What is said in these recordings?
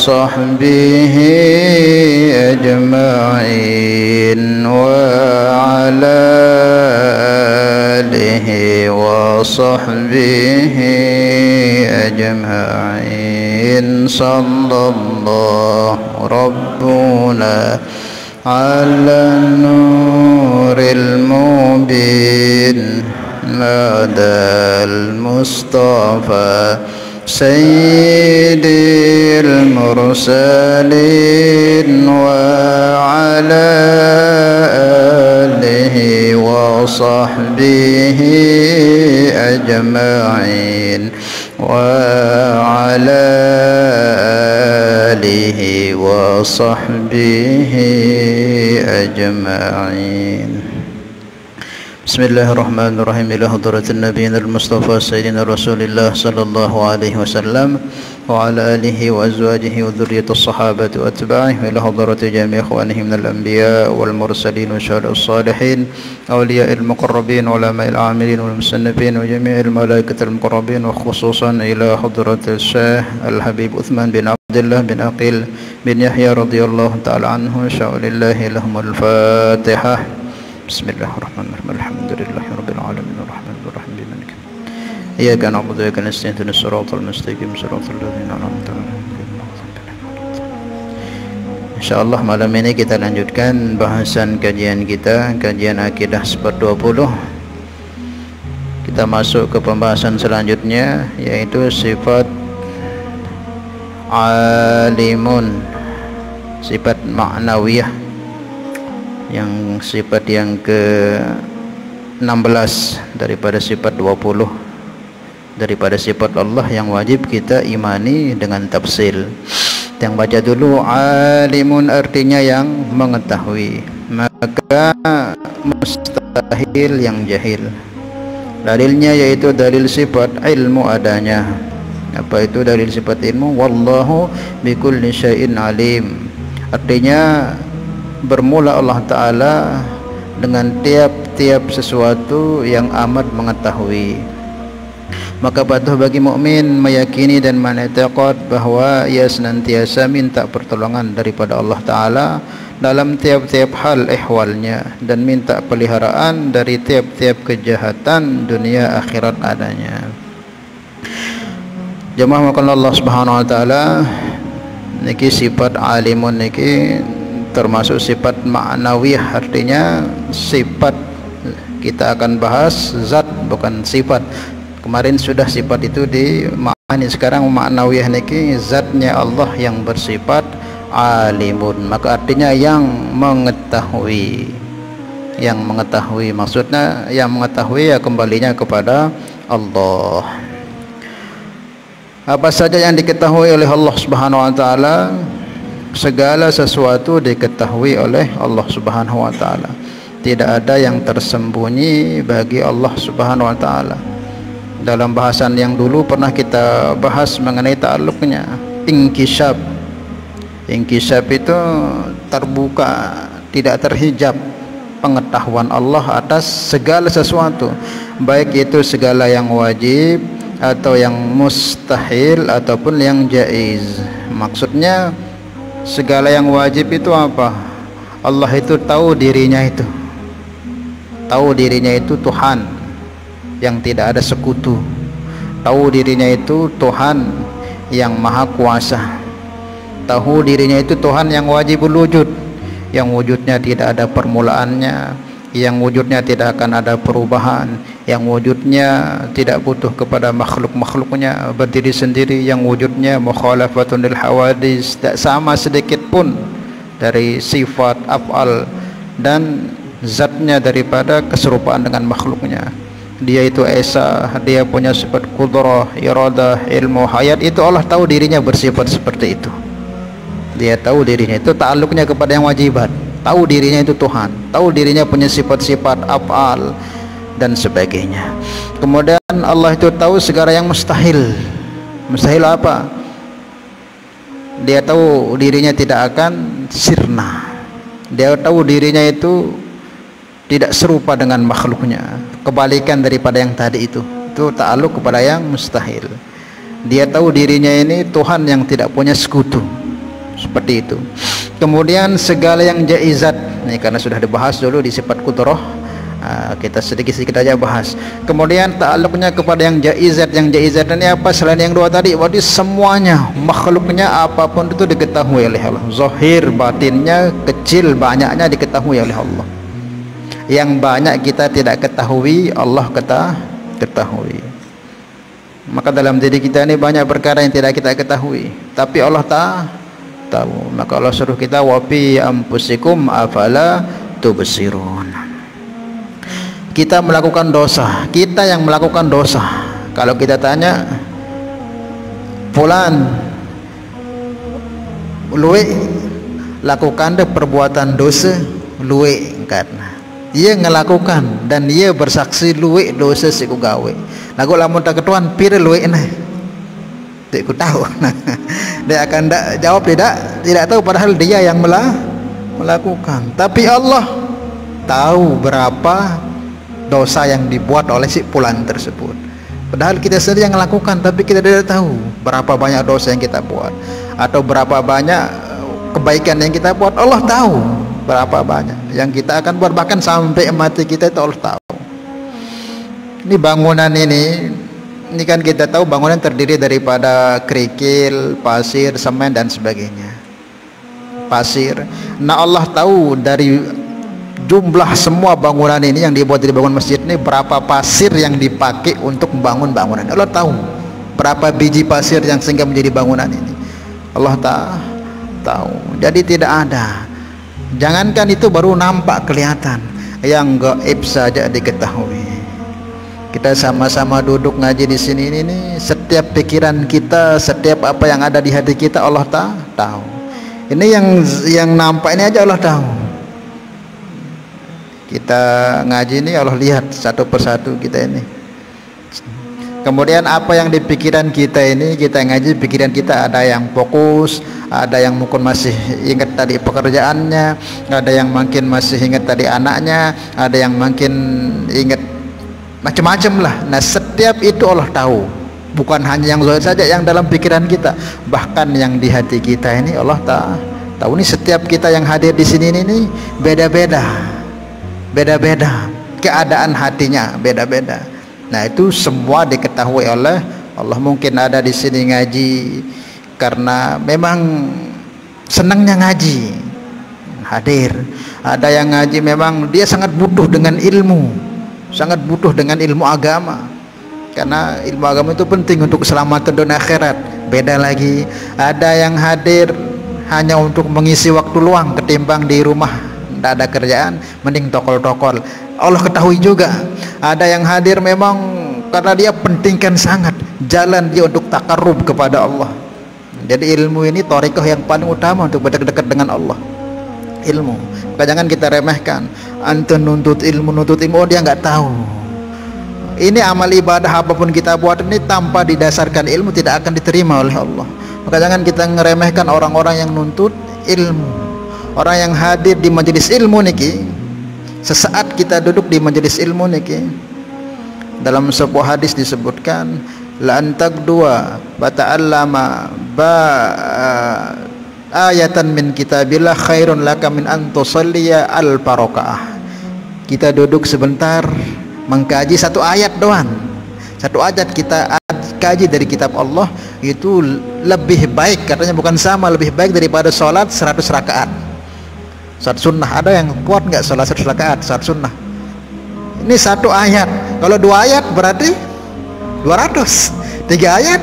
وصحبه أجمعين وعلى آله وصحبه أجمعين صلى الله ربنا على النور المبين مدى المصطفى سيد المرسلين وعلى آله وصحبه أجمعين وعلى آله وصحبه أجمعين. بسم الله الرحمن الرحيم. إلى حضرة النبي المصطفى سيدنا رسول الله صلى الله عليه وسلم وعلى آله وأزواجه وذرية الصحابة وأتباعه وإلى حضرة جميع إخوانه من الأنبياء والمرسلين والشهداء الصالحين أولياء المقربين علماء العاملين والمصنفين وجميع الملائكة المقربين وخصوصا إلى حضرة الشيخ الحبيب عثمان بن عبد الله بن عقيل بن يحيى رضي الله تعالى عنه. شاء لله لهم الفاتحة. بسم الله الرحمن الرحيم. الحمد لله رب العالمين الرحمن الرحيم مالك إياك نعبد وإياك نستعين اهدنا الصراط المستقيم صراط الذين أنعمت عليهم. Insyaallah malam ini kita lanjutkan bahasan kajian kita, kajian akidah seper 20. Kita masuk ke pembahasan selanjutnya, yaitu sifat alimun, sifat ma'nawiyah, yang sifat yang ke-16 daripada sifat 20 daripada sifat Allah yang wajib kita imani dengan tafsil. Yang baca dulu, alimun artinya yang mengetahui, maka mustahil yang jahil. Dalilnya yaitu dalil sifat ilmu adanya. Apa itu dalil sifat ilmu? Wallahu bikulli syai'in alim. Artinya bermula Allah Ta'ala dengan tiap-tiap sesuatu yang amat mengetahui. Maka patut bagi mukmin meyakini dan mengiktiraf bahwa ia senantiasa minta pertolongan daripada Allah Ta'ala dalam tiap-tiap hal ihwalnya, dan minta peliharaan dari tiap-tiap kejahatan dunia akhirat adanya. Jemaah makan Allah Subhanahu Wa Ta'ala, niki sifat alimun niki termasuk sifat ma'nawiyah, artinya sifat. Kita akan bahas zat bukan sifat. Kemarin sudah sifat itu di ma'ani, sekarang ma'nawiyah niki zatnya Allah yang bersifat alimun, maka artinya yang mengetahui. Yang mengetahui maksudnya yang mengetahui ya kembalinya kepada Allah. Apa saja yang diketahui oleh Allah Subhanahu Wa Ta'ala, segala sesuatu diketahui oleh Allah Subhanahu Wa Ta'ala. Tidak ada yang tersembunyi bagi Allah Subhanahu Wa Ta'ala. Dalam bahasan yang dulu pernah kita bahas mengenai ta'alluqnya inkishaf. Inkishaf itu terbuka, tidak terhijab pengetahuan Allah atas segala sesuatu, baik itu segala yang wajib atau yang mustahil ataupun yang jaiz. Maksudnya segala yang wajib itu apa? Allah itu tahu dirinya itu. Tahu dirinya itu Tuhan yang tidak ada sekutu. Tahu dirinya itu Tuhan yang maha kuasa. Tahu dirinya itu Tuhan yang wajibul wujud, yang wujudnya tidak ada permulaannya, yang wujudnya tidak akan ada perubahan, yang wujudnya tidak butuh kepada makhluk-makhluknya, berdiri sendiri, yang wujudnya mukhalafatun lil hawadis, tak sama sedikit pun dari sifat af'al dan zatnya daripada keserupaan dengan makhluknya. Dia itu esa, dia punya sifat qudrah, iradah, ilmu, hayat. Itu Allah tahu dirinya bersifat seperti itu. Dia tahu dirinya itu ta'alluqnya kepada yang wajibat. Tahu dirinya itu Tuhan, tahu dirinya punya sifat-sifat af'al dan sebagainya. Kemudian Allah itu tahu segala yang mustahil. Mustahil apa? Dia tahu dirinya tidak akan sirna. Dia tahu dirinya itu tidak serupa dengan makhluknya, kebalikan daripada yang tadi itu ta'alluq kepada yang mustahil. Dia tahu dirinya ini Tuhan yang tidak punya sekutu, seperti itu. Kemudian segala yang jaizat, ini karena sudah dibahas dulu di sifat qudrah, kita sedikit-sedikit aja bahas. Kemudian ta'alluqnya kepada yang jaizat ini apa? Selain yang dua tadi, berarti semuanya makhluknya apapun itu diketahui oleh Allah, zahir batinnya, kecil banyaknya diketahui oleh Allah. Yang banyak kita tidak ketahui, Allah ketahui. Maka dalam diri kita ini banyak perkara yang tidak kita ketahui, tapi Allah tahu. Maka Allah suruh kita wa fi anfusikum afala tubsirun. Kita melakukan dosa, kita yang melakukan dosa. Kalau kita tanya, fulan luwe lakukan deh perbuatan dosa, luwe karena dia ngelakukan dan dia bersaksi luwe dosa si ku gawe. Lagu lamun tak ketuan pira luwe nah. Tidak ku tahu. Dia akan jawab tidak tahu, padahal dia yang melakukan. Tapi Allah tahu berapa dosa yang dibuat oleh si fulan tersebut. Padahal kita sendiri yang melakukan, tapi kita tidak tahu berapa banyak dosa yang kita buat atau berapa banyak kebaikan yang kita buat. Allah tahu berapa banyak yang kita akan buat, bahkan sampai mati kita itu Allah tahu. Ini bangunan ini kan kita tahu bangunan terdiri daripada kerikil, pasir, semen dan sebagainya. Pasir. Nah Allah tahu dari jumlah semua bangunan ini yang dibuat dari bangunan masjid ini berapa pasir yang dipakai untuk membangun bangunan. Allah tahu berapa biji pasir yang sehingga menjadi bangunan ini. Allah tahu. Jadi tidak ada. Jangankan itu baru nampak kelihatan, yang gaib saja diketahui. Kita sama-sama duduk ngaji di sini ini, setiap pikiran kita, setiap apa yang ada di hati kita Allah tahu. Ini yang nampak ini aja Allah tahu. Kita ngaji ini Allah lihat satu persatu kita ini. Kemudian apa yang di pikiran kita ini, kita ngaji pikiran kita ada yang fokus, ada yang mungkin masih ingat tadi pekerjaannya, ada yang mungkin masih ingat tadi anaknya, ada yang mungkin ingat macam-macam lah. Nah setiap itu Allah tahu, bukan hanya yang zahir saja yang dalam pikiran kita, bahkan yang di hati kita ini Allah tahu. Ini setiap kita yang hadir di sini ini beda-beda keadaan hatinya, beda-beda. Nah itu semua diketahui oleh Allah. Mungkin ada di sini ngaji karena memang senangnya ngaji, hadir. Ada yang ngaji memang dia sangat butuh dengan ilmu, sangat butuh dengan ilmu agama, karena ilmu agama itu penting untuk keselamatan dunia akhirat. Beda lagi, ada yang hadir hanya untuk mengisi waktu luang, ketimbang di rumah tidak ada kerjaan mending tokol-tokol. Allah ketahui juga. Ada yang hadir memang karena dia pentingkan sangat jalan dia untuk takarrub kepada Allah. Jadi ilmu ini thariqah yang paling utama untuk berdekat dengan Allah. Ilmu, maka jangan kita remehkan. Antum nuntut ilmu, oh dia nggak tahu. Ini amal ibadah apapun kita buat ini tanpa didasarkan ilmu tidak akan diterima oleh Allah. Maka jangan kita ngeremehkan orang-orang yang nuntut ilmu, orang yang hadir di majelis ilmu niki. Sesaat kita duduk di majelis ilmu niki, dalam sebuah hadis disebutkan la antak dua bata'allama ayatan min kitabillah khairun laka min an tusalliya al barakaah. Kita duduk sebentar mengkaji satu ayat doang, satu ayat kita kaji dari kitab Allah, itu lebih baik, katanya bukan sama, lebih baik daripada sholat 100 rakaat. Sholat sunnah, ada yang kuat nggak sholat 100 rakaat sholat sunnah? Ini satu ayat, kalau 2 ayat berarti 200, 3 ayat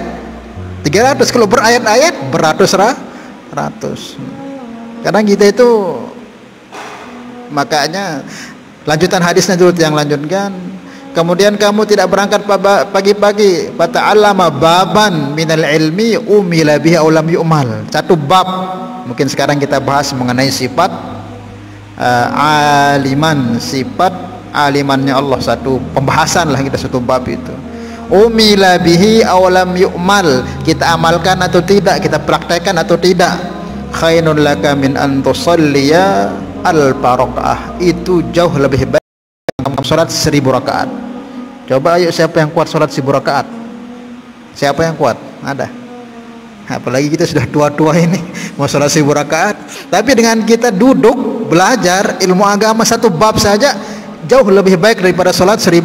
300, kalau berayat-ayat beratus-ratus. Kadang kita itu, makanya lanjutan hadisnya dulu yang lanjutkan. Kemudian kamu tidak berangkat pagi-pagi, fata'allama baban minal ilmi umila bihi aw lam yu'mal. Satu bab, mungkin sekarang kita bahas mengenai sifat aliman, sifat alimannya Allah, satu pembahasan lah kita, satu bab itu. Umila bihi aw lam yu'mal, kita amalkan atau tidak, kita praktekkan atau tidak. Khairun laka min an tusalliya al barakaah, itu jauh lebih baik sholat 1000 rakaat. Coba ayo, siapa yang kuat sholat 1000 rakaat? Siapa yang kuat? Ada? Apalagi kita sudah tua-tua ini, mau sholat 1000 rakaat. Tapi dengan kita duduk belajar ilmu agama satu bab saja jauh lebih baik daripada sholat 1000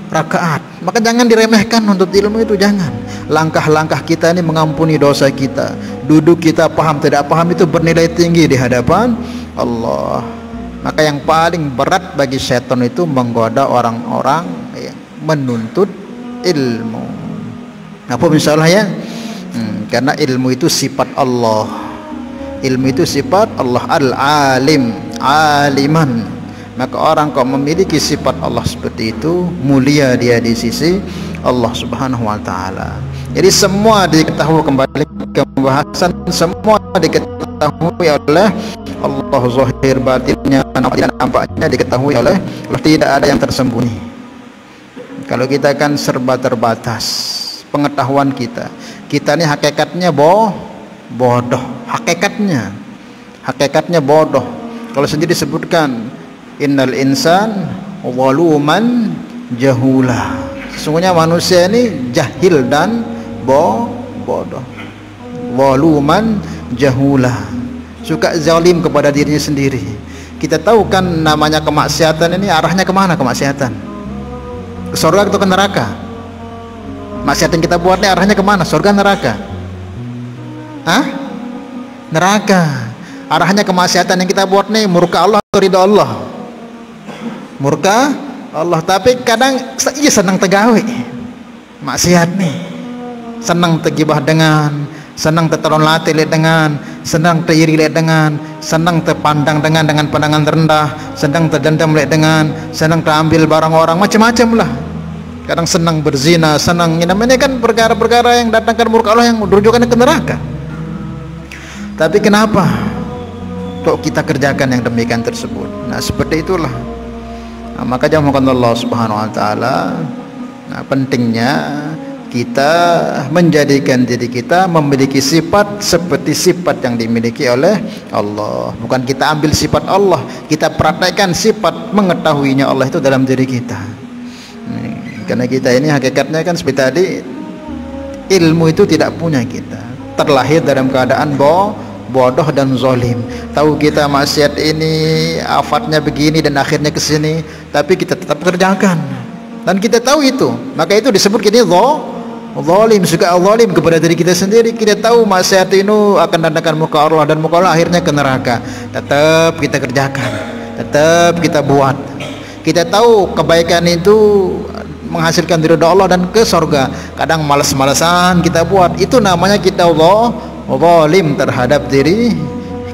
rakaat. Maka jangan diremehkan untuk ilmu itu, jangan. Langkah-langkah kita ini mengampuni dosa kita, duduk kita paham tidak paham itu bernilai tinggi di hadapan Allah. Maka yang paling berat bagi setan itu menggoda orang-orang yang menuntut ilmu. Apa misalnya ya? Karena ilmu itu sifat Allah. Ilmu itu sifat Allah, al-alim, aliman. Maka orang kalau memiliki sifat Allah seperti itu, mulia dia di sisi Allah Subhanahu wa taala. Jadi semua diketahui, kembali ke pembahasan, semua diketahui oleh Allah, zahir batinnya, nampaknya diketahui oleh Allah, tidak ada yang tersembunyi. Kalau kita kan serba terbatas pengetahuan kita. Kita ini hakikatnya bodoh. Hakikatnya bodoh. Kalau sendiri disebutkan innal insan waluman jahula. Sesungguhnya manusia ini jahil dan bodoh. Waluman jahula. Suka zalim kepada dirinya sendiri. Kita tahu kan namanya kemaksiatan ini arahnya kemana kemaksiatan? Ke surga atau ke neraka? Maksiat yang kita buat ini arahnya kemana? Surga, neraka? Hah? Neraka. Arahnya kemaksiatan yang kita buat nih murka Allah atau ridha Allah? Murka Allah. Tapi kadang iya senang tegawe maksiat nih, senang tegibah dengan, senang tertolong latih dengan, senang teriri dengan, senang terpandang dengan pandangan rendah, senang terdendam dengan, senang terambil barang orang, macam-macam lah. Kadang senang berzina, senang ini namanya kan perkara-perkara yang datangkan murka Allah, yang merujukannya ke neraka. Tapi kenapa kok kita kerjakan yang demikian tersebut? Nah, seperti itulah. Nah, maka mohon Allah Subhanahu wa taala, nah, pentingnya kita menjadikan diri kita memiliki sifat seperti sifat yang dimiliki oleh Allah. Bukan kita ambil sifat Allah, kita praktekkan sifat mengetahuinya Allah itu dalam diri kita. Karena kita ini hakikatnya kan seperti tadi, ilmu itu tidak punya kita, terlahir dalam keadaan bodoh dan zalim. Tahu kita maksiat ini afatnya begini dan akhirnya ke sini, tapi kita tetap kerjakan. Dan kita tahu itu, maka itu disebut kita zalim, suka zalim kepada diri kita sendiri. Kita tahu maksiat itu akan datangkan muka Allah, dan muka Allah akhirnya ke neraka. Tetap kita kerjakan, tetap kita buat. Kita tahu kebaikan itu menghasilkan ridha Allah dan ke surga. Kadang malas-malasan kita buat. Itu namanya kita zalim terhadap diri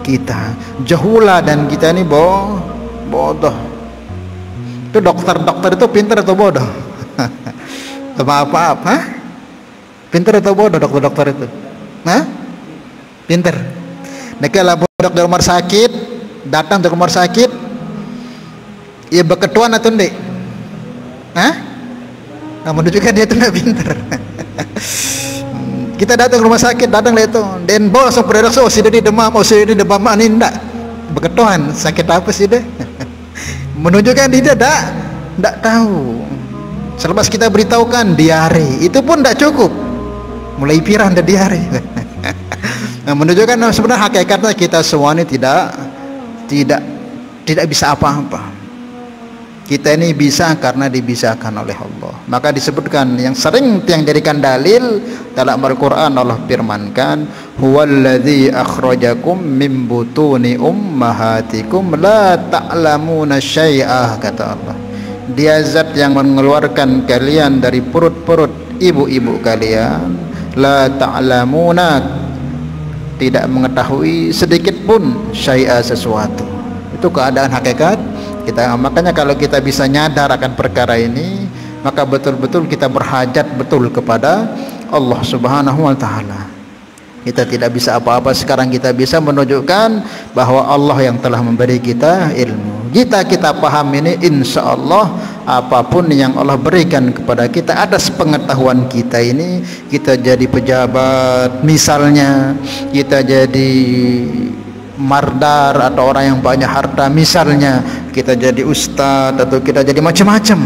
kita. Jahula, dan kita ini bodoh. Itu dokter itu pintar atau bodoh? Maaf, hah? Pintar atau bodoh dokter itu? Hah? Pintar. Nah, kalau bodoh di rumah sakit, datang ke rumah sakit, ya beketuan atau enggak? Hah? Nah, menunjukkan dia itu tidak pintar. Kita datang ke rumah sakit, datang lah itu, dan bawa langsung ke dokter, si dia demam, ini enggak beketuan, sakit apa sih deh? Menunjukkan dia tidak tahu. Selepas kita beritahukan diare, itu pun tidak cukup, mulai pirang dan diare. Nah, menunjukkan sebenarnya hakikatnya kita semua ini tidak bisa apa-apa. Kita ini bisa karena dibisakan oleh Allah. Maka disebutkan yang sering yang jadikan dalil dalam Al-Quran, Allah firmankan, huwallazi akhrajakum min butuni ummahatikum la ta'lamuna syai'ah, kata Allah. Dia zat yang mengeluarkan kalian dari perut-perut ibu-ibu kalian, la ta'lamuna, tidak mengetahui sedikit pun syai'ah, sesuatu. Itu keadaan hakikat kita. Makanya kalau kita bisa nyadar akan perkara ini, maka betul-betul kita berhajat betul kepada Allah Subhanahu wa taala. Kita tidak bisa apa-apa sekarang, kita bisa menunjukkan bahwa Allah yang telah memberi kita ilmu. Kita paham ini, insya Allah apapun yang Allah berikan kepada kita atas pengetahuan kita ini, kita jadi pejabat misalnya, kita jadi mardar atau orang yang banyak harta misalnya, kita jadi ustadz atau kita jadi macam-macam,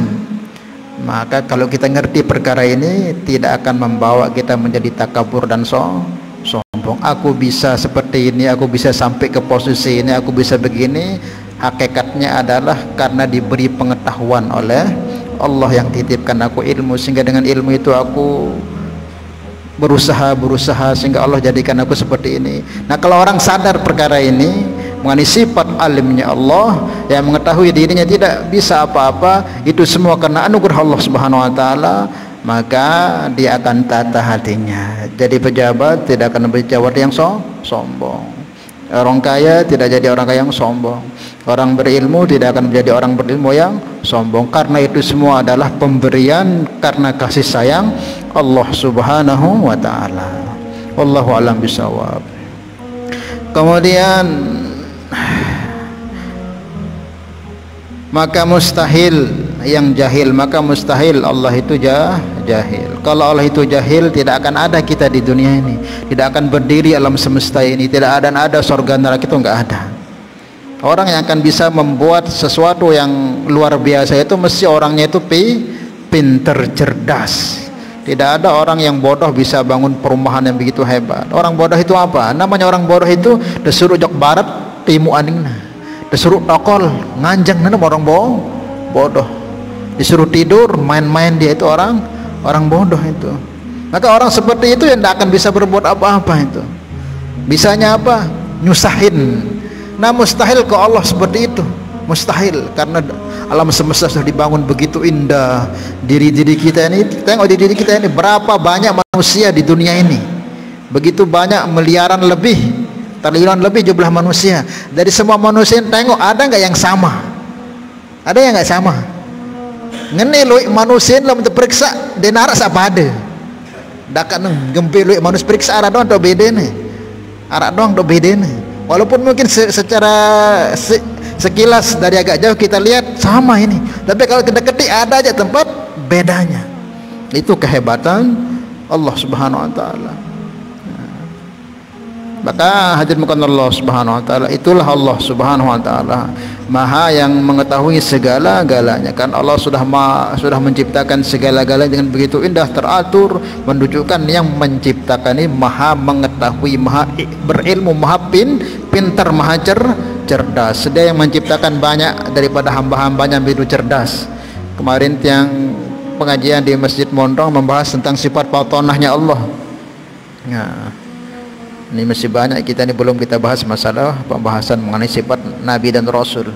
maka kalau kita ngerti perkara ini tidak akan membawa kita menjadi takabur dan sombong. Aku bisa seperti ini, aku bisa sampai ke posisi ini, aku bisa begini. Hakikatnya adalah karena diberi pengetahuan oleh Allah yang titipkan aku ilmu, sehingga dengan ilmu itu aku berusaha sehingga Allah jadikan aku seperti ini. Nah, kalau orang sadar perkara ini mengenai sifat alimnya Allah yang mengetahui dirinya tidak bisa apa-apa, itu semua karena anugerah Allah Subhanahu wa taala, maka dia akan tata hatinya. Jadi pejabat tidak akan menjadi pejabat yang sombong. Orang kaya tidak jadi orang kaya yang sombong. Orang berilmu tidak akan menjadi orang berilmu yang sombong, karena itu semua adalah pemberian karena kasih sayang Allah Subhanahu wa taala. Wallahu a'lam bishawab. Kemudian maka mustahil yang jahil, maka mustahil Allah itu jahil. Kalau Allah itu jahil, tidak akan ada kita di dunia ini, tidak akan berdiri alam semesta ini, tidak ada surga neraka, itu enggak ada. Orang yang akan bisa membuat sesuatu yang luar biasa itu mesti orangnya itu pinter, cerdas. Tidak ada orang yang bodoh bisa bangun perumahan yang begitu hebat. Orang bodoh itu apa? Namanya orang bodoh itu disuruh jok barat timu aningna, disuruh tokol nganjang, nama orang bodoh. Disuruh tidur main-main, dia itu orang bodoh itu. Maka orang seperti itu yang tidak akan bisa berbuat apa-apa itu. Bisanya apa? Nyusahin. Nah, mustahil ke Allah seperti itu, mustahil, karena alam semesta sudah dibangun begitu indah. Diri kita ini, tengok di diri kita ini berapa banyak manusia di dunia ini, begitu banyak miliaran lebih, triliunan lebih jumlah manusia. Dari semua manusia, tengok ada nggak yang sama? Ada yang nggak sama? Ngene lu manusia dalam terperiksa denaras apa ada? Dakan gempe lu manusia periksa arah doang atau beda nih? Arah doang atau beda nih? Walaupun mungkin secara sekilas dari agak jauh kita lihat sama ini, tapi kalau kita ketik ada aja tempat bedanya. Itu kehebatan Allah Subhanahu wa taala. Maka hadirin bukan Allah Subhanahu wa taala, itulah Allah Subhanahu wa taala Maha yang mengetahui segala-galanya. Kan Allah sudah menciptakan segala-galanya dengan begitu indah, teratur, menunjukkan yang menciptakan ini Maha mengetahui, Maha berilmu, Maha pintar, Maha cerdas. Dia yang menciptakan banyak daripada hamba-hambanya yang begitu cerdas. Kemarin yang pengajian di Masjid Mondong membahas tentang sifat batinahnya Allah. Nah, ini masih banyak kita ini belum kita bahas masalah pembahasan mengenai sifat Nabi dan Rasul.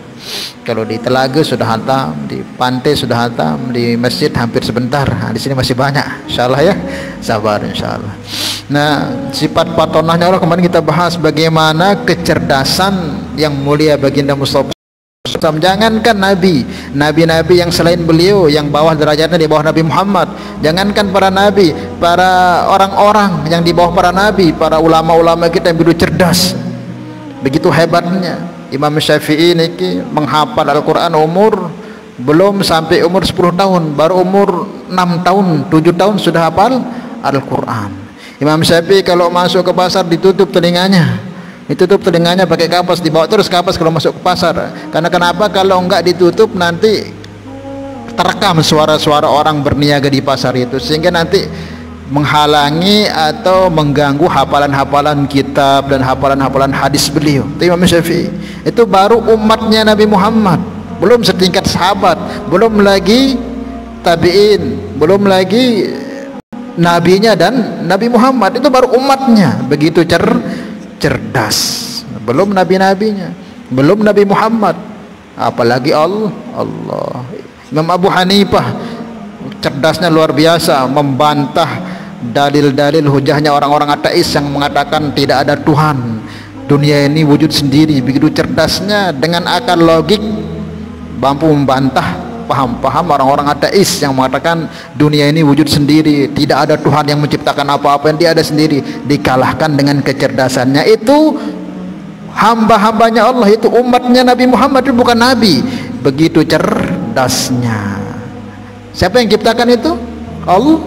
Kalau di Telaga sudah hantam, di pantai sudah hantam, di masjid hampir sebentar. Nah, di sini masih banyak, insyaallah ya, sabar insyaallah. Nah, sifat batinahnya Allah kemarin kita bahas bagaimana kecerdasan yang mulia baginda Mustafa. Jangankan nabi-nabi yang selain beliau, yang bawah derajatnya di bawah Nabi Muhammad, jangankan para nabi, para orang-orang yang di bawah para nabi, para ulama-ulama kita yang begitu cerdas, begitu hebatnya. Imam Syafi'i ini menghafal Al-Quran umur belum sampai umur 10 tahun, baru umur 6 tahun 7 tahun sudah hafal Al-Quran. Imam Syafi'i kalau masuk ke pasar ditutup telinganya, pakai kapas, dibawa terus kapas kalau masuk ke pasar. Karena kenapa? Kalau enggak ditutup nanti terekam suara-suara orang berniaga di pasar itu, sehingga nanti menghalangi atau mengganggu hafalan-hafalan kitab dan hafalan-hafalan hadis beliau. Itu Imam Syafi'i. Itu baru umatnya Nabi Muhammad, belum setingkat sahabat, belum lagi tabi'in, belum lagi nabinya dan Nabi Muhammad. Itu baru umatnya begitu cerdas, belum nabi-nabinya, belum Nabi Muhammad, apalagi Allah. Imam Abu Hanifah cerdasnya luar biasa, membantah dalil-dalil hujahnya orang-orang ateis yang mengatakan tidak ada Tuhan, dunia ini wujud sendiri. Begitu cerdasnya, dengan akal logik mampu membantah paham-paham orang-orang ateis yang mengatakan dunia ini wujud sendiri, tidak ada Tuhan yang menciptakan apa-apa, yang dia ada sendiri. Dikalahkan dengan kecerdasannya. Itu hamba-hambanya Allah, itu umatnya Nabi Muhammad, itu bukan nabi. Begitu cerdasnya. Siapa yang ciptakan itu? Allah.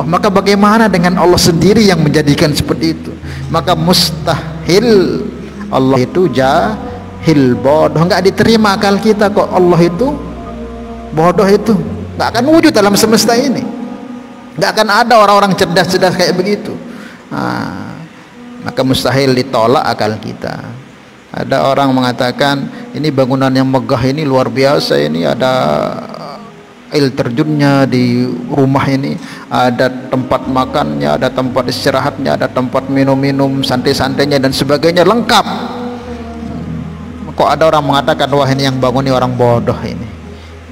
Maka bagaimana dengan Allah sendiri yang menjadikan seperti itu? Maka mustahil Allah itu jahil, bodoh, enggak diterima akal kita kok Allah itu bodoh. Itu nggak akan wujud dalam semesta ini, nggak akan ada orang-orang cerdas-cerdas kayak begitu. maka mustahil ditolak akal kita. Ada orang mengatakan ini bangunan yang megah ini luar biasa, ini ada air terjunnya di rumah ini, ada tempat makannya, ada tempat istirahatnya, ada tempat minum-minum santai-santainya dan sebagainya, lengkap. Kok ada orang mengatakan wah ini yang bangun ini orang bodoh ini?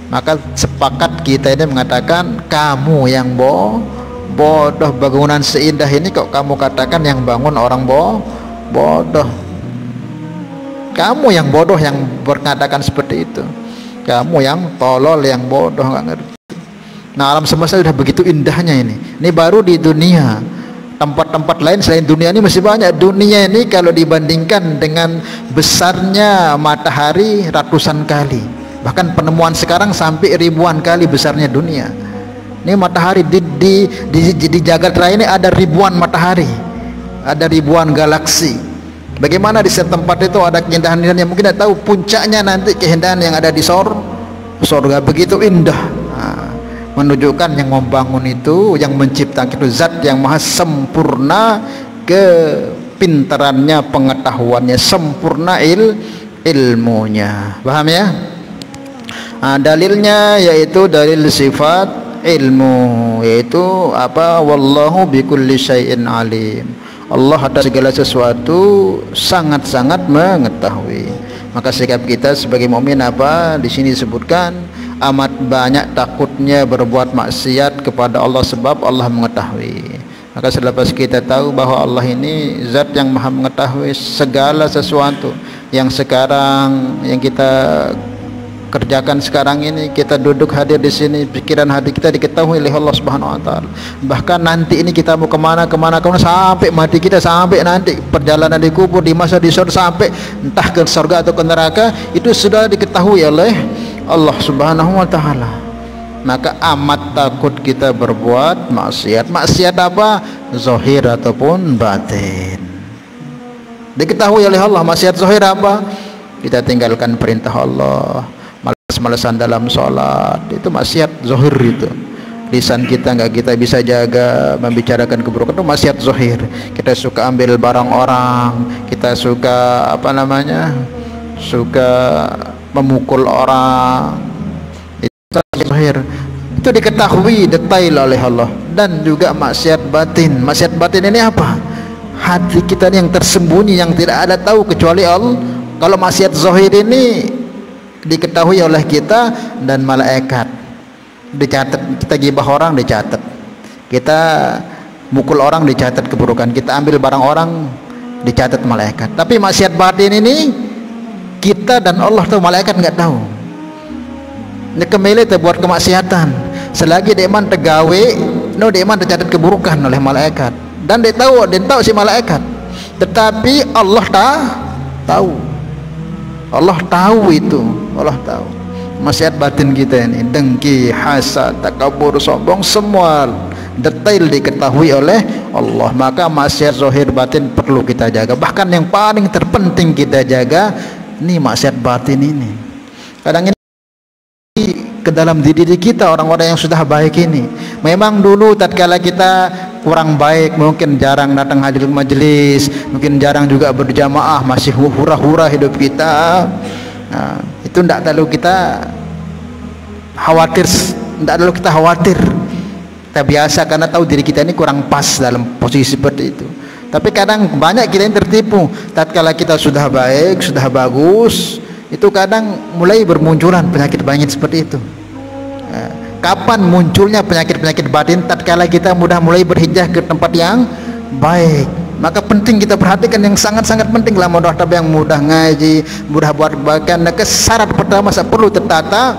Maka sepakat kita ini mengatakan kamu yang bodoh, bangunan seindah ini kok kamu katakan yang bangun orang bodoh. Kamu yang bodoh yang berkatakan seperti itu. Kamu yang tolol, yang bodoh, nggak ngerti. Nah, alam semesta sudah begitu indahnya ini. Ini baru di dunia. Tempat-tempat lain selain dunia ini masih banyak. Dunia ini kalau dibandingkan dengan besarnya matahari ratusan kali. Bahkan penemuan sekarang sampai ribuan kali besarnya dunia. Ini matahari di jagat raya ini ada ribuan matahari, ada ribuan galaksi. Bagaimana di setiap tempat itu ada keindahan-keindahan yang mungkin tidak tahu puncaknya nanti keindahan yang ada di surga begitu indah. Nah, menunjukkan yang membangun itu, yang menciptakan itu zat yang maha sempurna kepintarannya, pengetahuannya, sempurna ilmunya. Paham ya? Nah, dalilnya yaitu dalil sifat ilmu, yaitu apa? Wallahu bikulli syai'in alim. Allah atas segala sesuatu sangat-sangat mengetahui. Maka sikap kita sebagai mukmin apa di sini disebutkan amat banyak takutnya berbuat maksiat kepada Allah sebab Allah mengetahui. Maka selepas kita tahu bahwa Allah ini zat yang maha mengetahui segala sesuatu yang sekarang yang kita kerjakan sekarang ini, kita duduk hadir di sini, pikiran hati kita diketahui oleh Allah Subhanahu wa taala. Bahkan nanti ini kita mau kemana sampai mati kita, sampai nanti perjalanan di kubur, di masa di surga, sampai entah ke surga atau ke neraka, itu sudah diketahui oleh Allah Subhanahu wa taala. Maka amat takut kita berbuat maksiat. Maksiat apa? Zahir ataupun batin. Diketahui oleh Allah. Maksiat zahir apa? Kita tinggalkan perintah Allah, malas-malasan dalam sholat, itu maksiat zahir. Itu lisan kita nggak kita bisa jaga, membicarakan keburukan, itu maksiat zahir. Kita suka ambil barang orang, kita suka suka memukul orang, itu zahir. Itu diketahui detail oleh Allah. Dan juga maksiat batin. Maksiat batin ini apa? Hati kita yang tersembunyi, yang tidak ada tahu kecuali Allah. Kalau maksiat zahir ini diketahui oleh kita dan malaikat, dicatat. Kita gibah orang dicatat, kita mukul orang dicatat keburukan, kita ambil barang orang dicatat malaikat. Tapi maksiat batin ini kita dan Allah tahu, malaikat nggak tahu. Ini kemele buat kemaksiatan. Selagi dia man tegawe, dia man tercatat keburukan oleh malaikat. Dan dia tahu si malaikat. Tetapi Allah tahu. Allah tahu itu. Allah tahu. Maksiat batin kita ini, dengki, hasad, takabur, sombong, semua detail diketahui oleh Allah. Maka maksiat zahir batin perlu kita jaga. Bahkan yang paling terpenting kita jaga ini maksiat batin ini. Kadang ini ke dalam diri kita orang-orang yang sudah baik ini. Memang dulu tatkala kita kurang baik, mungkin jarang datang hadir majelis, mungkin jarang juga berjamaah, masih hura-hura hidup kita. Nah, itu tidak terlalu kita khawatir, kita biasa karena tahu diri kita ini kurang pas dalam posisi seperti itu. Tapi kadang banyak kita yang tertipu. Tatkala kita sudah baik, sudah bagus, itu kadang mulai bermunculan penyakit seperti itu. Nah, kapan munculnya penyakit batin? Tatkala kita mulai berhijrah ke tempat yang baik. Maka penting kita perhatikan, yang sangat-sangat penting lah, yang mudah ngaji, mudah buat kebaikan. Nah, syarat pertama saya perlu tertata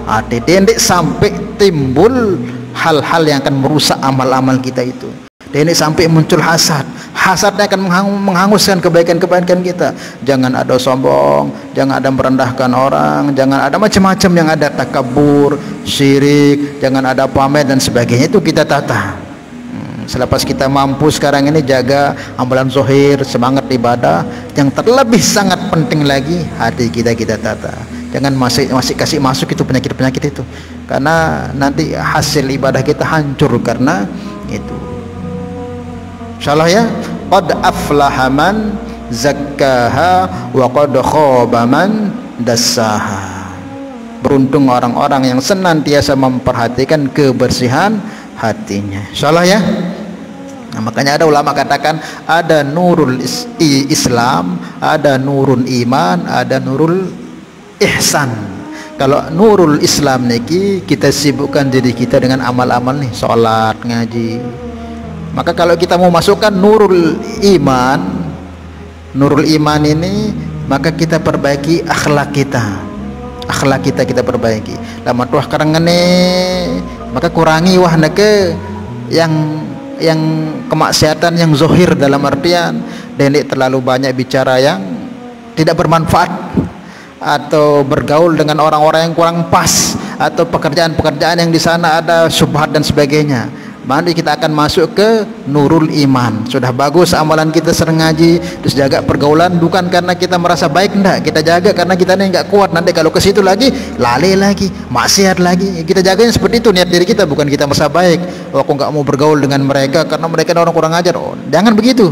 hati, tidak sampai timbul hal-hal yang akan merusak amal-amal kita itu. Tidak sampai muncul hasadnya akan menghanguskan kebaikan-kebaikan kita. Jangan ada sombong, jangan ada merendahkan orang, jangan ada macam-macam yang ada takabur, syirik, jangan ada pamer dan sebagainya. Itu kita tata. Selepas kita mampu sekarang ini jaga amalan zahir, semangat ibadah, yang terlebih sangat penting lagi hati kita tata. Jangan masih kasih masuk itu penyakit itu, karena nanti hasil ibadah kita hancur karena itu. Insyaallah ya. qad aflaha man zakkaha wa qad khaba man dassaha. Beruntung orang-orang yang senantiasa memperhatikan kebersihan hatinya. Insyaallah ya. Nah, makanya ada ulama katakan ada nurul Islam, ada nurul iman, ada nurul ihsan. Kalau nurul Islam niki kita sibukkan diri kita dengan amal-amal nih, salat, ngaji. Maka kalau kita mau masukkan nurul iman ini, maka kita perbaiki akhlak kita perbaiki. Lama tuah karangane, maka kurangi wah neke yang kemaksiatan yang zohir, dalam artian denek terlalu banyak bicara yang tidak bermanfaat, atau bergaul dengan orang-orang yang kurang pas, atau pekerjaan-pekerjaan yang di sana ada syubhat dan sebagainya. Mari kita akan masuk ke nurul iman. Sudah bagus amalan kita, sering ngaji, terus jaga pergaulan bukan karena kita merasa baik, enggak, kita jaga karena kita ini enggak kuat. Nanti kalau ke situ lagi lali lagi, maksiat lagi. Kita jaganya seperti itu, niat diri kita, bukan kita merasa baik. Oh, aku enggak mau bergaul dengan mereka karena mereka orang kurang ajar. Oh, jangan begitu.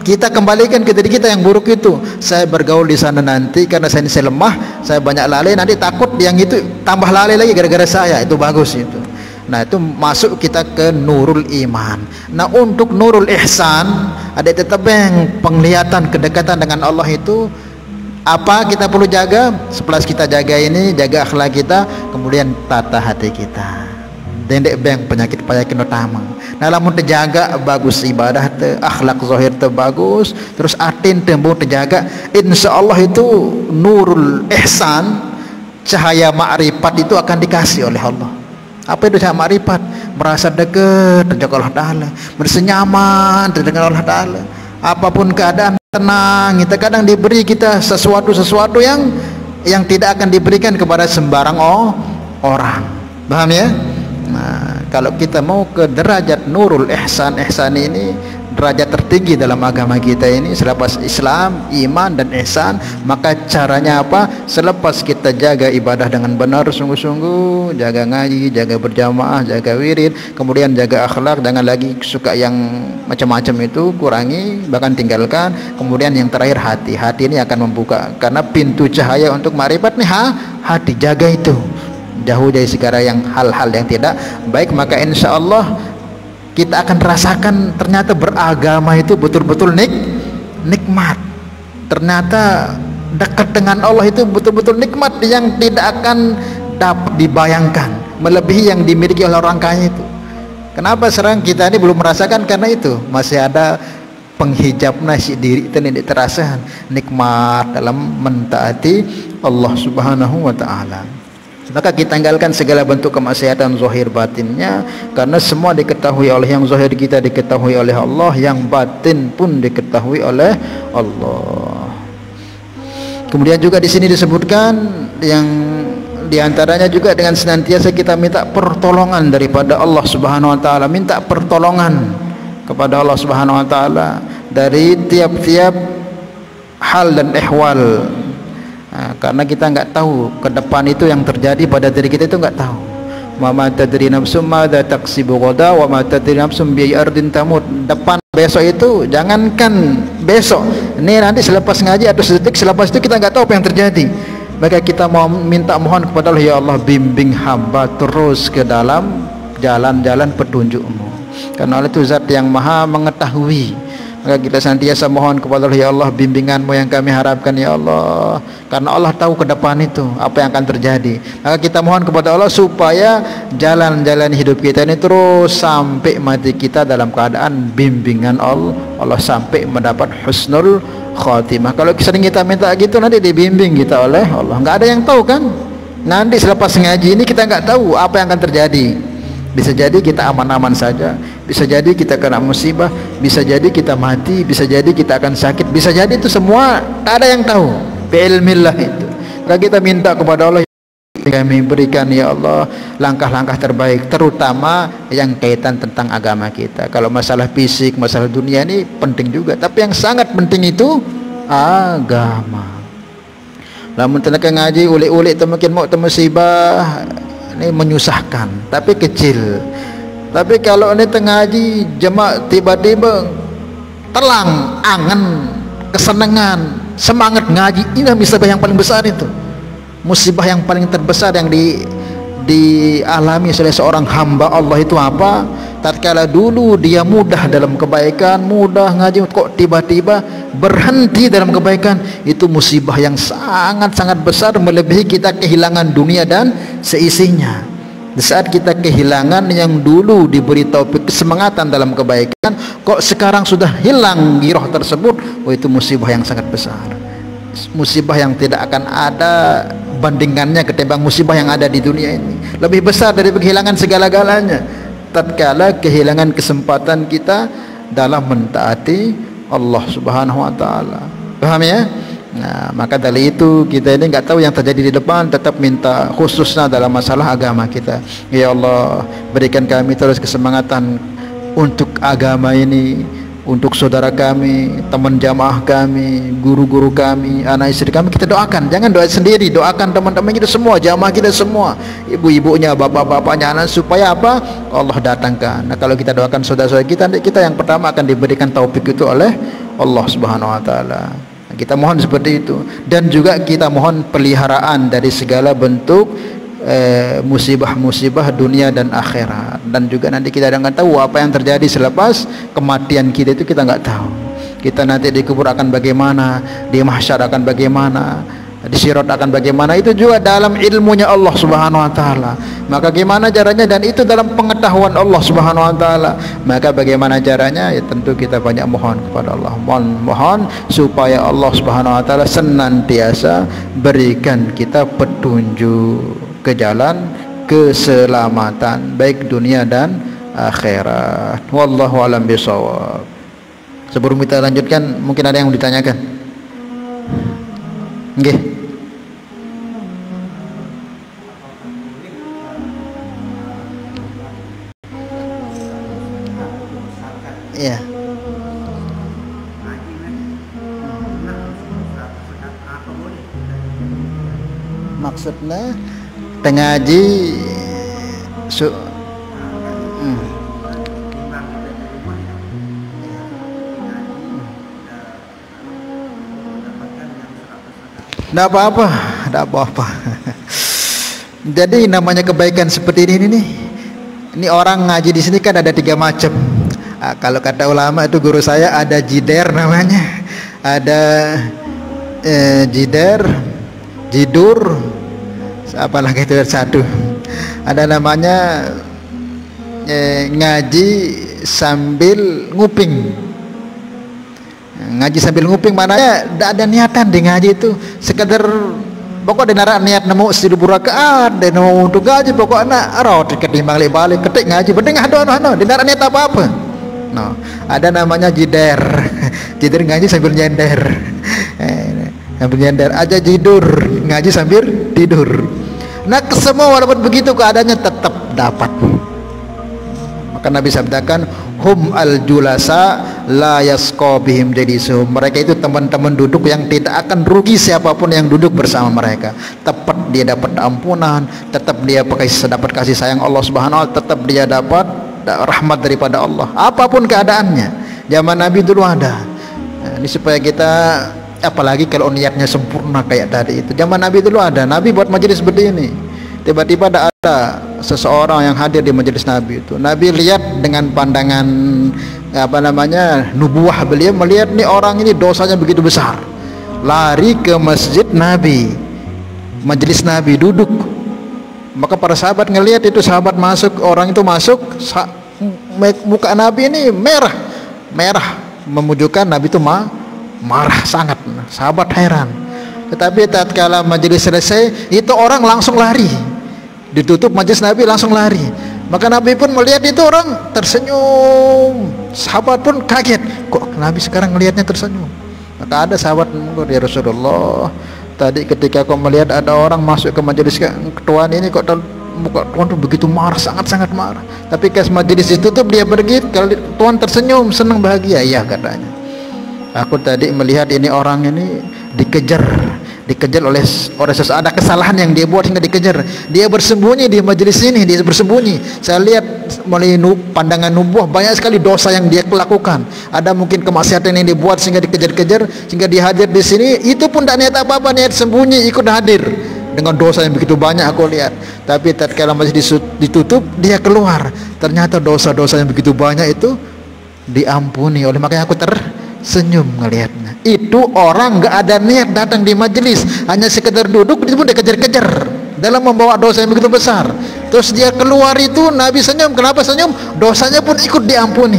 Kita kembalikan ke diri kita yang buruk itu. Saya bergaul di sana nanti karena saya lemah, saya banyak lalai, nanti takut yang itu tambah lalai lagi gara-gara saya. Itu bagus itu. Nah, itu masuk kita ke nurul iman. Nah, untuk nurul ihsan ada tetap yang penglihatan kedekatan dengan Allah itu apa kita perlu jaga? Setelah kita jaga ini, jaga akhlak kita, kemudian tata hati kita. Dendek beng penyakit utama. Nah, lamun terjaga bagus ibadah te, akhlak zahir te bagus, terus atin tembung terjaga, insyaallah itu nurul ihsan, cahaya ma'rifat itu akan dikasih oleh Allah. Apa itu cahaya ma'rifat? Merasa dekat dengan Allah Ta'ala, merasa nyaman dengan Allah Ta'ala. Apapun keadaan tenang, kita kadang diberi kita sesuatu yang tidak akan diberikan kepada sembarang orang. Paham ya? Nah, kalau kita mau ke derajat nurul ihsan ini, derajat tertinggi dalam agama kita ini, selepas Islam, iman dan ihsan, maka caranya apa? Selepas kita jaga ibadah dengan benar sungguh-sungguh, jaga ngaji, jaga berjamaah, jaga wirid, kemudian jaga akhlak, jangan lagi suka yang macam-macam itu, kurangi, bahkan tinggalkan. Kemudian yang terakhir hati ini akan membuka, karena pintu cahaya untuk ma'rifat nih hati, jaga itu, jauh dari segala yang hal-hal yang tidak baik. Maka insya Allah kita akan rasakan ternyata beragama itu betul-betul nikmat. Ternyata dekat dengan Allah itu betul-betul nikmat yang tidak akan dapat dibayangkan, melebihi yang dimiliki oleh orang kaya itu. Kenapa sekarang kita ini belum merasakan? Karena itu masih ada penghijab nasi diri itu tidak terasa nikmat dalam mentaati Allah Subhanahu wa Ta'ala. Maka kita tinggalkan segala bentuk kemaksiatan zahir batinnya, karena semua diketahui oleh yang zahir kita, diketahui oleh Allah, yang batin pun diketahui oleh Allah. Kemudian juga di sini disebutkan yang diantaranya juga dengan senantiasa kita minta pertolongan daripada Allah Subhanahu wa Ta'ala, minta pertolongan kepada Allah Subhanahu wa Ta'ala dari tiap-tiap hal dan ihwal. Nah, karena kita enggak tahu ke depan itu yang terjadi pada diri kita itu enggak tahu. Wa ma tadri nafsum madza taksibu ghadan wa ma tadri nafsum bi ardin tamut. Depan besok itu, jangankan besok, ini nanti selepas ngaji atau sedetik selepas itu kita enggak tahu apa yang terjadi. Maka kita mau minta mohon kepada Allah, ya Allah bimbing hamba terus ke dalam jalan-jalan petunjuk-Mu, karena Allah itu zat yang maha mengetahui. Maka kita senantiasa mohon kepada Allah, ya Allah bimbingan-Mu yang kami harapkan ya Allah, karena Allah tahu ke depan itu apa yang akan terjadi. Maka kita mohon kepada Allah supaya jalan-jalan hidup kita ini terus sampai mati kita dalam keadaan bimbingan Allah sampai mendapat husnul khatimah. Kalau sering kita minta gitu, nanti dibimbing kita oleh Allah. Nggak ada yang tahu kan, nanti selepas ngaji ini kita nggak tahu apa yang akan terjadi. Bisa jadi kita aman-aman saja, bisa jadi kita kena musibah, bisa jadi kita mati, bisa jadi kita akan sakit, bisa jadi itu semua tak ada yang tahu. Bi'ilmillah itu. Maka kita minta kepada Allah, kami berikan ya Allah langkah-langkah terbaik, terutama yang kaitan tentang agama kita. Kalau masalah fisik, masalah dunia ini penting juga, tapi yang sangat penting itu agama. Lamun tenaga ngaji ulik-ulik mungkin mau musibah ini menyusahkan, tapi kecil. Tapi kalau ini tengah haji jemaah tiba-tiba telang, angen, kesenangan, semangat ngaji. Ini musibah yang paling besar itu. Musibah yang paling terbesar yang dialami oleh seorang hamba Allah itu apa? Tatkala dulu dia mudah dalam kebaikan, mudah ngaji, kok tiba-tiba berhenti dalam kebaikan. Itu musibah yang sangat-sangat besar, melebihi kita kehilangan dunia dan seisinya. Di saat kita kehilangan yang dulu diberi taufik kesemangatan dalam kebaikan, kok sekarang sudah hilang giroh tersebut, oh itu musibah yang sangat besar, musibah yang tidak akan ada bandingannya ketimbang musibah yang ada di dunia ini. Lebih besar dari kehilangan segala-galanya tatkala kehilangan kesempatan kita dalam mentaati Allah Subhanahu wa taala. Paham ya? Nah, maka dari itu kita ini enggak tahu yang terjadi di depan, tetap minta khususnya dalam masalah agama kita. Ya Allah, berikan kami terus kesemangatan untuk agama ini, untuk saudara kami, teman jamaah kami, guru-guru kami, anak istri kami. Kita doakan, jangan doa sendiri, doakan teman-teman kita semua, jamaah kita semua, ibu-ibunya, bapak-bapaknya, anak, supaya apa? Allah datangkan. Nah, kalau kita doakan saudara-saudara kita, nanti kita yang pertama akan diberikan taufik itu oleh Allah Subhanahu wa taala. Kita mohon seperti itu, dan juga kita mohon peliharaan dari segala bentuk musibah-musibah dunia dan akhirat. Dan juga nanti kita jangan tahu apa yang terjadi selepas kematian kita, itu kita nggak tahu. Kita nanti dikubur akan bagaimana, di mahsyar akan bagaimana, di sirat akan bagaimana, itu juga dalam ilmunya Allah Subhanahu wa taala. Maka bagaimana caranya, dan itu dalam pengetahuan Allah Subhanahu wa taala. Maka bagaimana caranya? Ya tentu kita banyak mohon kepada Allah. Mohon supaya Allah Subhanahu wa taala senantiasa berikan kita petunjuk ke jalan keselamatan baik dunia dan akhirat. Wallahu a'lam bishawab. Sebelum kita lanjutkan, mungkin ada yang mau ditanyakan? Nggih. Iya. Maksudnya ngaji Tidak apa-apa, tidak apa-apa. Jadi namanya kebaikan seperti ini nih. Ini orang ngaji di sini kan ada 3 macam. Kalau kata ulama itu, guru saya, ada jider namanya, ada jider, jidur, apa lagi itu satu. Ada namanya ngaji sambil nguping. Ngaji sambil nguping mananya tidak ada niatan di ngaji itu, sekedar pokok denara niat nemu 1000 rakaat dan nemu untuk ngaji, pokoknya arot ketimbang balik ketik ngaji penting ada denara niat apa-apa. No, ada namanya jider. Jider ngaji sambil nyender. Sambil nyender aja jidur, ngaji sambil tidur. Nah, semua walaupun begitu keadaannya tetap dapat. Maka Nabi sabdakan, hum al julasa la yasqa bihim jalisuhum. Mereka itu teman-teman duduk yang tidak akan rugi siapapun yang duduk bersama mereka. Tetap dia dapat ampunan, tetap dia dapat kasih sayang Allah Subhanahu wa taala, tetap dia dapat rahmat daripada Allah. Apapun keadaannya. Zaman Nabi dulu ada. Nah, ini supaya kita, apalagi kalau niatnya sempurna kayak tadi itu. Zaman Nabi dulu ada. Nabi buat majelis seperti ini. Tiba-tiba ada seseorang yang hadir di majelis Nabi itu. Nabi lihat dengan pandangan nubuah, beliau melihat nih orang ini dosanya begitu besar. Lari ke masjid Nabi, majelis Nabi, duduk. Maka para sahabat ngelihat itu, sahabat masuk, orang itu masuk, muka Nabi ini merah, memujukkan Nabi itu marah sangat. Sahabat heran. Tetapi tatkala majelis selesai, itu orang langsung lari. Ditutup majelis Nabi, langsung lari. Maka Nabi pun melihat itu orang tersenyum. Sahabat pun kaget, kok Nabi sekarang melihatnya tersenyum. Maka ada sahabat mengukur, ya Rasulullah, tadi ketika kau melihat ada orang masuk ke majelis ketuaan ini, kok muka Tuhan tuh begitu marah, sangat-sangat marah. Tapi pas majelis ditutup dia pergi, kalau Tuhan tersenyum, senang, bahagia. Iya katanya, aku tadi melihat ini orang ini dikejar, dikejar oleh seseorang, ada kesalahan yang dia buat hingga dikejar, dia bersembunyi di majelis ini, dia bersembunyi. Saya lihat melalui pandangan nubuah banyak sekali dosa yang dia lakukan. Ada mungkin kemaksiatan yang dibuat sehingga dikejar-kejar, sehingga dia hadir di sini, itu pun tak niat apa-apa, niat sembunyi ikut hadir dengan dosa yang begitu banyak aku lihat. Tapi tatkala masih ditutup, dia keluar, ternyata dosa-dosa yang begitu banyak itu diampuni. Oleh makanya aku tersenyum ngelihatnya. Itu orang nggak ada niat datang di majelis, hanya sekedar duduk, itu pun dikejar-kejar dalam membawa dosa yang begitu besar. Terus dia keluar itu, Nabi senyum. Kenapa senyum? Dosanya pun ikut diampuni.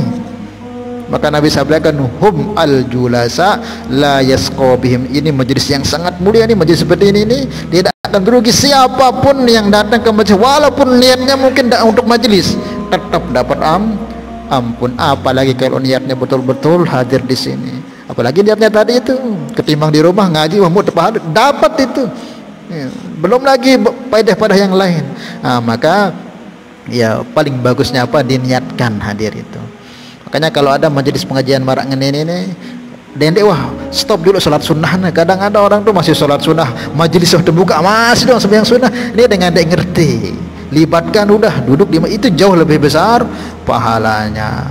Maka Nabi sabdakan, hum al julasa la yasqa bihim. Ini majelis yang sangat mulia, ini majelis seperti ini tidak akan merugi siapapun yang datang ke majelis, walaupun niatnya mungkin untuk majelis, tetap dapat ampun. Apalagi kalau niatnya betul-betul hadir di sini, apalagi niatnya tadi itu ketimbang di rumah ngaji pahala dapat itu ya. Belum lagi faedah yang lain. Maka ya paling bagusnya apa, diniatkan hadir itu. Makanya kalau ada majelis pengajian marak ini dendek, wah stop dulu sholat sunnah. Kadang ada orang tuh masih sholat sunnah, majelis sudah terbuka masih dong sembahyang sunnah. Ini dengan dek ngerti, libatkan, udah duduk di itu jauh lebih besar pahalanya.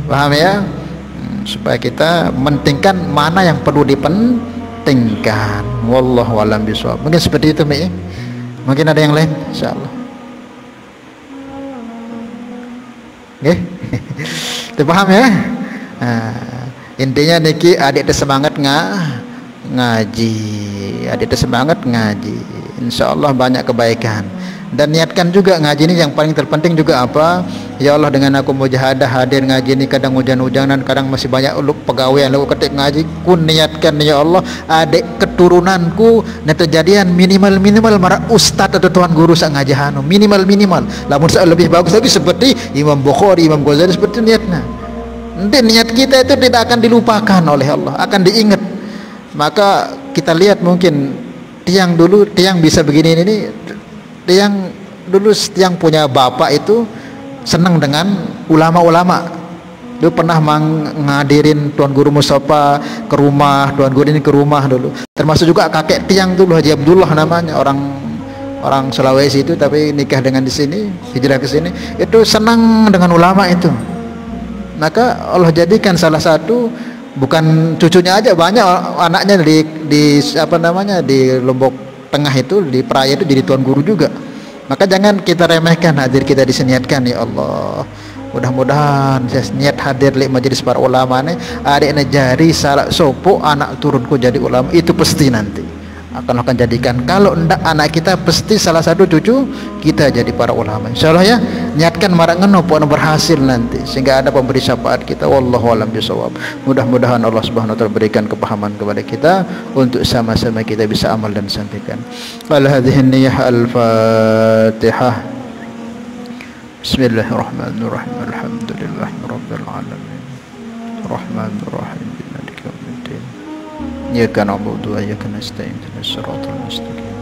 Paham ya? Supaya kita mentingkan mana yang perlu dipentingkan. Wallahu a'lam bishawab. Mungkin seperti itu, Mi. Mungkin ada yang lain, insyaallah. Oke. Paham ya? Intinya niki adik itu semangat ngaji, adik itu semangat ngaji, insyaallah banyak kebaikan. Dan niatkan juga ngaji ini yang paling terpenting juga apa, ya Allah dengan aku mujahadah hadir ngaji ini, kadang hujan-hujanan, kadang masih banyak pegawai yang aku ketik ngaji, ku niatkan ya Allah adik keturunanku dan kejadian minimal marah ustadz atau tuan guru sang ngaji hanu minimal lamun saya lebih bagus lagi seperti Imam Bukhari, Imam Ghazali, seperti niatnya. Nanti niat kita itu tidak akan dilupakan oleh Allah, akan diingat. Maka kita lihat mungkin tiang bisa begini ini, tiang punya bapak itu senang dengan ulama-ulama. Dia pernah menghadirin Tuan Guru Mustafa ke rumah, Tuan Guru ini ke rumah dulu. Termasuk juga kakek tiang dulu, Haji Abdullah namanya, orang Sulawesi itu, tapi nikah dengan di sini, hijrah ke sini. Itu senang dengan ulama itu. Maka Allah jadikan salah satu, bukan cucunya aja, banyak anaknya di Lombok Tengah itu, di Praia itu jadi tuan guru juga. Maka jangan kita remehkan hadir kita diseniatkan ya Allah. Mudah-mudahan saya niat hadir li majelis para ulama nih, adiknya jari salah sopo anak turunku jadi ulama, itu pasti nanti akan jadikan. Kalau ndak anak kita pasti salah satu cucu kita jadi para ulama, insyaallah ya. Niatkan marang ngeno pun berhasil nanti, sehingga ada pemberi syafaat kita. Wallahu a'lam bishawab. Mudah-mudahan Allah Subhanahu wa taala berikan kepahaman kepada kita untuk sama-sama kita bisa amal dan sampaikan. Al hadhihi niyyah al-Fatihah. Bismillahirrahmanirrahim. Alhamdulillahirabbil alamin. Rahmanir rahim. Maliki yaumiddin. Iyyaka na'budu wa iyyaka nasta'in. Ihdinas siratal mustaqim.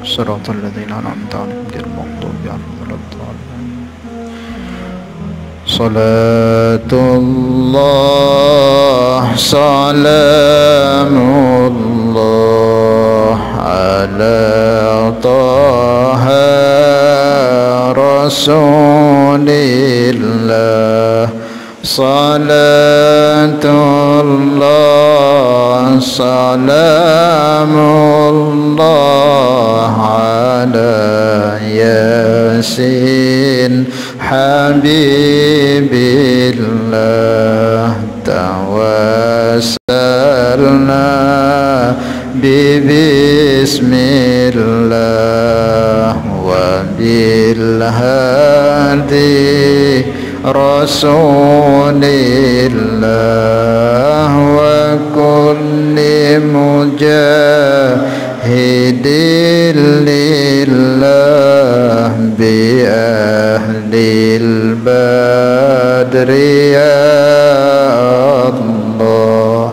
Shiratal ladzina an'amta 'alaihim ghairil maghdubi 'alaihim waladdallin. Salatullah salamullah ala taha rasulillah. Salatullah salamullah ala yasin habibillah. Tawassalna bismillah wa bil hadi rasulillah wa kulli mujahidin lillah bi ahlil badri ya Allah.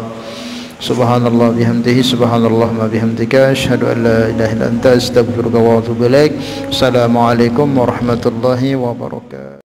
Subhanallah bihamdihi, subhanallah ma bihamdika, asyhadu an la ilaha illa anta, astaghfiruka wa atubu ilaik. Assalamualaikum warahmatullahi wabarakatuh.